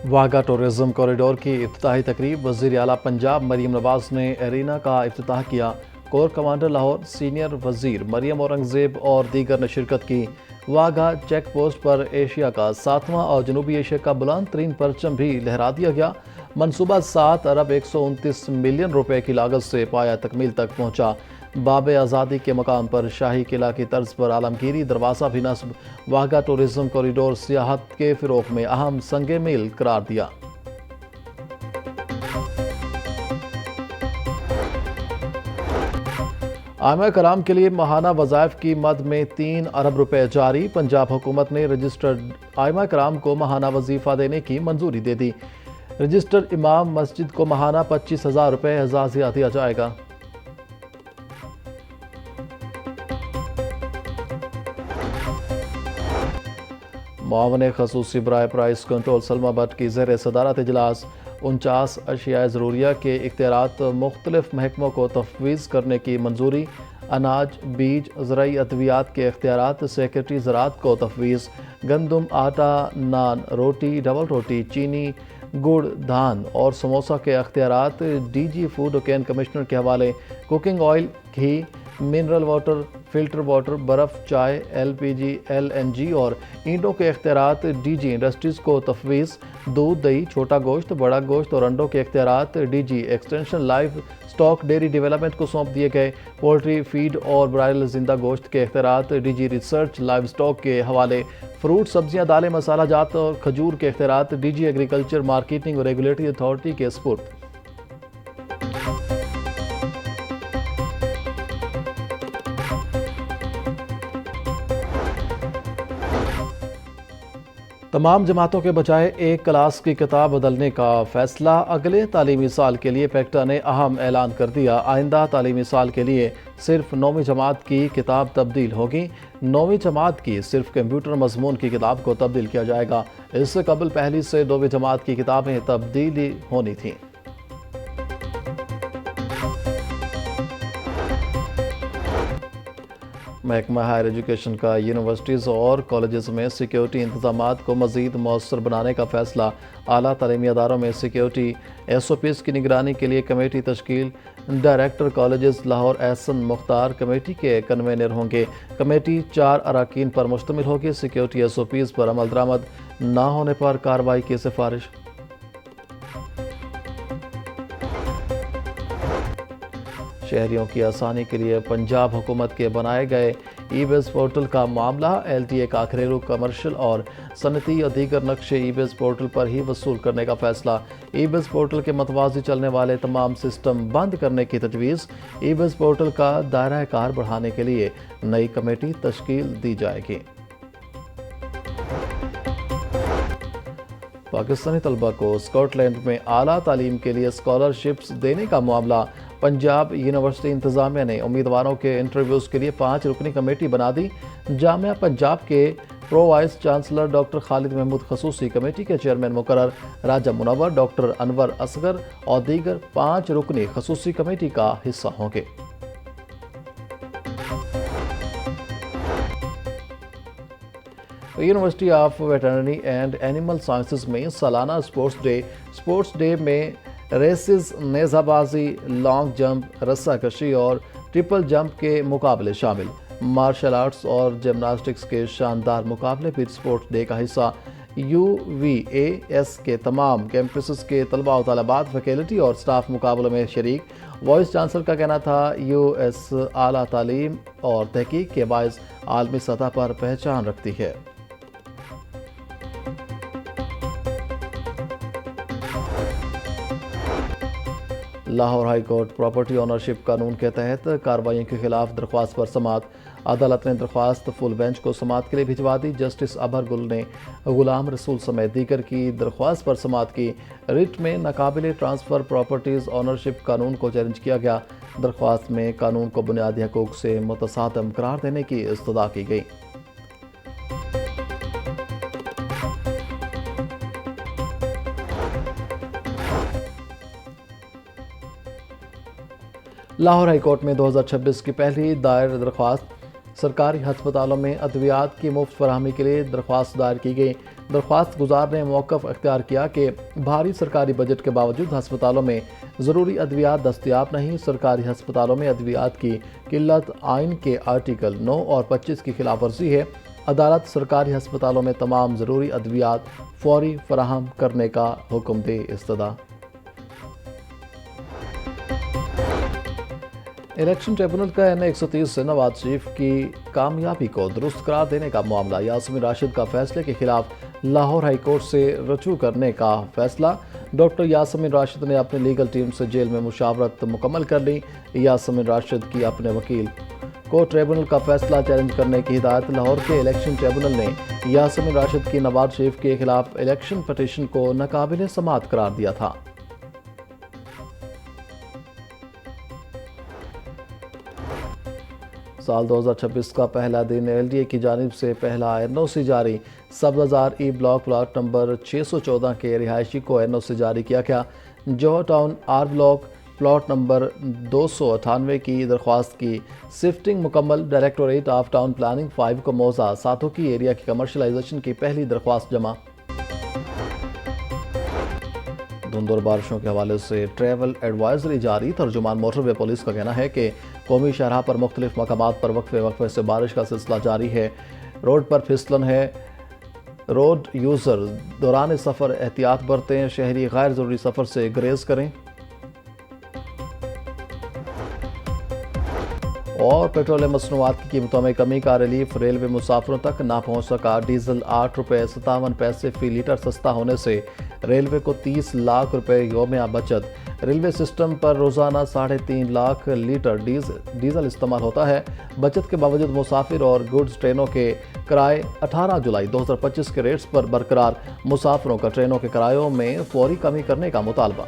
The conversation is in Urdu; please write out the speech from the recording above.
واگا ٹورزم کوریڈور کی افتتاحی تقریب وزیر اعلیٰ پنجاب مریم نواز نے ایرینا کا افتتاح کیا۔ کور کمانڈر لاہور، سینئر وزیر مریم اورنگزیب اور دیگر نے شرکت کی۔ واگا چیک پوسٹ پر ایشیا کا 7واں اور جنوبی ایشیا کا بلند ترین پرچم بھی لہرا دیا گیا۔ منصوبہ 7 ارب 129 ملین روپے کی لاگت سے پایہ تکمیل تک پہنچا۔ باب آزادی کے مقام پر شاہی قلعہ کی طرز پر عالمگیری دروازہ بھی نصب۔ واگا ٹورزم کوریڈور سیاحت کے فروغ میں اہم سنگ میل قرار دیا۔ ائمہ کرام کے لیے ماہانہ وظائف کی مد میں 3 ارب روپے جاری۔ پنجاب حکومت نے رجسٹرڈ ائمہ کرام کو ماہانہ وظیفہ دینے کی منظوری دے دی۔ رجسٹرڈ امام مسجد کو ماہانہ 25,000 روپے اعزازیہ دیا جائے گا۔ معاون خصوصی برائے پرائس کنٹرول سلمہ بٹ کی زیر صدارت اجلاس۔ 49 اشیاء ضروریہ کے اختیارات مختلف محکموں کو تفویض کرنے کی منظوری۔ اناج، بیج، زرعی ادویات کے اختیارات سیکرٹری زراعت کو تفویض۔ گندم، آٹا، نان، روٹی، ڈبل روٹی، چینی، گڑ، دھان اور سموسہ کے اختیارات D G food cane commissioner کے حوالے۔ کوکنگ آئل، گھی، منرل واٹر، فلٹر واٹر، برف، چائے، L P G, L N G اور اینٹوں کے اختیارات ڈی جی انڈسٹریز کو تفویض۔ دودھ، دہی، چھوٹا گوشت، بڑا گوشت اور انڈوں کے اختیارات D G extension livestock dairy development کو سونپ دیے گئے۔ پولٹری، فیڈ اور برائل زندہ گوشت کے اختیارات D G research livestock کے حوالے۔ فروٹ، سبزیاں، دالیں، مسالہ جات اور کھجور کے اختیارات ڈی جی ایگریکلچر مارکیٹنگ اور ریگولیٹری اتھارٹی کے سپرد۔ تمام جماعتوں کے بجائے ایک کلاس کی کتاب بدلنے کا فیصلہ۔ اگلے تعلیمی سال کے لیے پیکٹا نے اہم اعلان کر دیا۔ آئندہ تعلیمی سال کے لیے صرف 9ویں جماعت کی کتاب تبدیل ہوگی۔ 9ویں جماعت کی صرف کمپیوٹر مضمون کی کتاب کو تبدیل کیا جائے گا۔ اس سے قبل پہلی سے 2ویں جماعت کی کتابیں تبدیل ہونی تھیں۔ محکمہ ہائر ایجوکیشن کا یونیورسٹیز اور کالجز میں سیکیورٹی انتظامات کو مزید مؤثر بنانے کا فیصلہ۔ اعلیٰ تعلیمی اداروں میں سیکیورٹی ایس او پیز کی نگرانی کے لیے کمیٹی تشکیل۔ ڈائریکٹر کالجز لاہور احسن مختار کمیٹی کے کنوینر ہوں گے۔ کمیٹی 4 اراکین پر مشتمل ہوگی۔ سیکیورٹی ایس او پیز پر عمل درآمد نہ ہونے پر کارروائی کی سفارش۔ شہریوں کی آسانی کے لیے پنجاب حکومت کے بنائے گئے ای بیز پورٹل کا معاملہ۔ ایل ٹی اے کا گھریلو، کمرشل اور صنعتی اور دیگر نقشے ای بیز پورٹل پر ہی وصول کرنے کا فیصلہ۔ ای بیز پورٹل کے متوازی چلنے والے تمام سسٹم بند کرنے کی تجویز۔ ای بیز پورٹل کا دائرہ کار بڑھانے کے لیے نئی کمیٹی تشکیل دی جائے گی۔ پاکستانی طلبہ کو اسکاٹ لینڈ میں اعلیٰ تعلیم کے لیے اسکالرشپس دینے کا معاملہ۔ پنجاب یونیورسٹی انتظامیہ نے امیدواروں کے انٹرویوز کے لیے 5 رکنی کمیٹی بنا دی۔ جامعہ پنجاب کے پرو وائس چانسلر ڈاکٹر خالد محمود خصوصی کمیٹی کے چیئرمین مقرر۔ راجہ منور، ڈاکٹر انور اصغر اور دیگر 5 رکنی خصوصی کمیٹی کا حصہ ہوں گے۔ University of veterinary and animal sciences میں سالانہ اسپورٹس ڈے میں ریسز، نیزہ بازی، لانگ جمپ، رسہ کشی اور ٹرپل جمپ کے مقابلے شامل۔ مارشل آرٹس اور جمناسٹکس کے شاندار مقابلے بھی اسپورٹس ڈے کا حصہ۔ یو وی اے ایس کے تمام کیمپسز کے طلباء و طالبات فیکلٹی اور سٹاف مقابلوں میں شریک۔ وائس چانسلر کا کہنا تھا یو ایس اعلیٰ تعلیم اور تحقیق کے باعث عالمی سطح پر پہچان رکھتی ہے۔ Lahore high court property ownership قانون کے تحت کارروائیوں کے خلاف درخواست پر سماعت۔ عدالت نے درخواست فل بینچ کو سماعت کے لیے بھجوا دی۔ جسٹس ابھر گل نے غلام رسول سمیت دیگر کی درخواست پر سماعت کی۔ ریٹ میں ناقابل ٹرانسفر پراپرٹیز اونرشپ قانون کو چیلنج کیا گیا۔ درخواست میں قانون کو بنیادی حقوق سے متصادم قرار دینے کی استدعا کی گئی۔ لاہور ہائی کورٹ میں 2026 کی پہلی دائر درخواست سرکاری ہسپتالوں میں ادویات کی مفت فراہمی کے لیے درخواست دائر کی گئی۔ درخواست گزار نے موقف اختیار کیا کہ بھاری سرکاری بجٹ کے باوجود ہسپتالوں میں ضروری ادویات دستیاب نہیں۔ سرکاری ہسپتالوں میں ادویات کی قلت آئین کے آرٹیکل 9 اور 25 کی خلاف ورزی ہے۔ عدالت سرکاری ہسپتالوں میں تمام ضروری ادویات فوری فراہم کرنے کا حکم دے۔ استدعا الیکشن ٹریبونل کا این 130 سے نواز شریف کی کامیابی کو درست قرار دینے کا معاملہ۔ یاسمین راشد کا فیصلے کے خلاف لاہور ہائی کورٹ سے رجوع کرنے کا فیصلہ۔ ڈاکٹر یاسمین راشد نے اپنی لیگل ٹیم سے جیل میں مشاورت مکمل کر لی۔ یاسمین راشد کی اپنے وکیل کو ٹریبونل کا فیصلہ چیلنج کرنے کی ہدایت۔ لاہور کے الیکشن ٹریبونل نے یاسمین راشد کی نواز شریف کے خلاف الیکشن پٹیشن کو ناقابل سماعت قرار دیا تھا۔ سال 2026 کا پہلا دن ایل ڈی اے کی جانب سے پہلا این او سی جاری۔ سبززار ای بلاک پلاٹ نمبر 614 کے رہائشی کو این او سی جاری کیا گیا۔ Johar Town R block plot number 298 کی درخواست کی شفٹنگ مکمل۔ ڈائریکٹوریٹ آف ٹاؤن پلاننگ 5 کو موضع ساتھوکی ایریا کی کمرشلائزیشن کی پہلی درخواست جمع۔ دھند اور بارشوں کے حوالے سے ٹریول ایڈوائزری جاری۔ ترجمان موٹر وے پولیس کا کہنا ہے کہ قومی شاہراہ پر مختلف مقامات پر وقفے سے بارش کا سلسلہ جاری ہے۔ روڈ پر پھسلن ہے۔ روڈ یوزر دوران سفر احتیاط برتیں۔ شہری غیر ضروری سفر سے گریز کریں۔ اور پیٹرولیم مصنوعات کی قیمتوں میں کمی کا ریلیف۔ ریلوے مسافروں تک نہ پہنچ سکا۔ ڈیزل 8 روپے 57 پیسے فی لیٹر سستا ہونے سے ریلوے کو 30 لاکھ روپے یومیہ بچت۔ ریلوے سسٹم پر روزانہ 3.5 لاکھ لیٹر ڈیزل استعمال ہوتا ہے۔ بچت کے باوجود مسافر اور گڈز ٹرینوں کے کرائے 18 جولائی 2025 کے ریٹس پر برقرار۔ مسافروں کا ٹرینوں کے کرایوں میں فوری کمی کرنے کا مطالبہ۔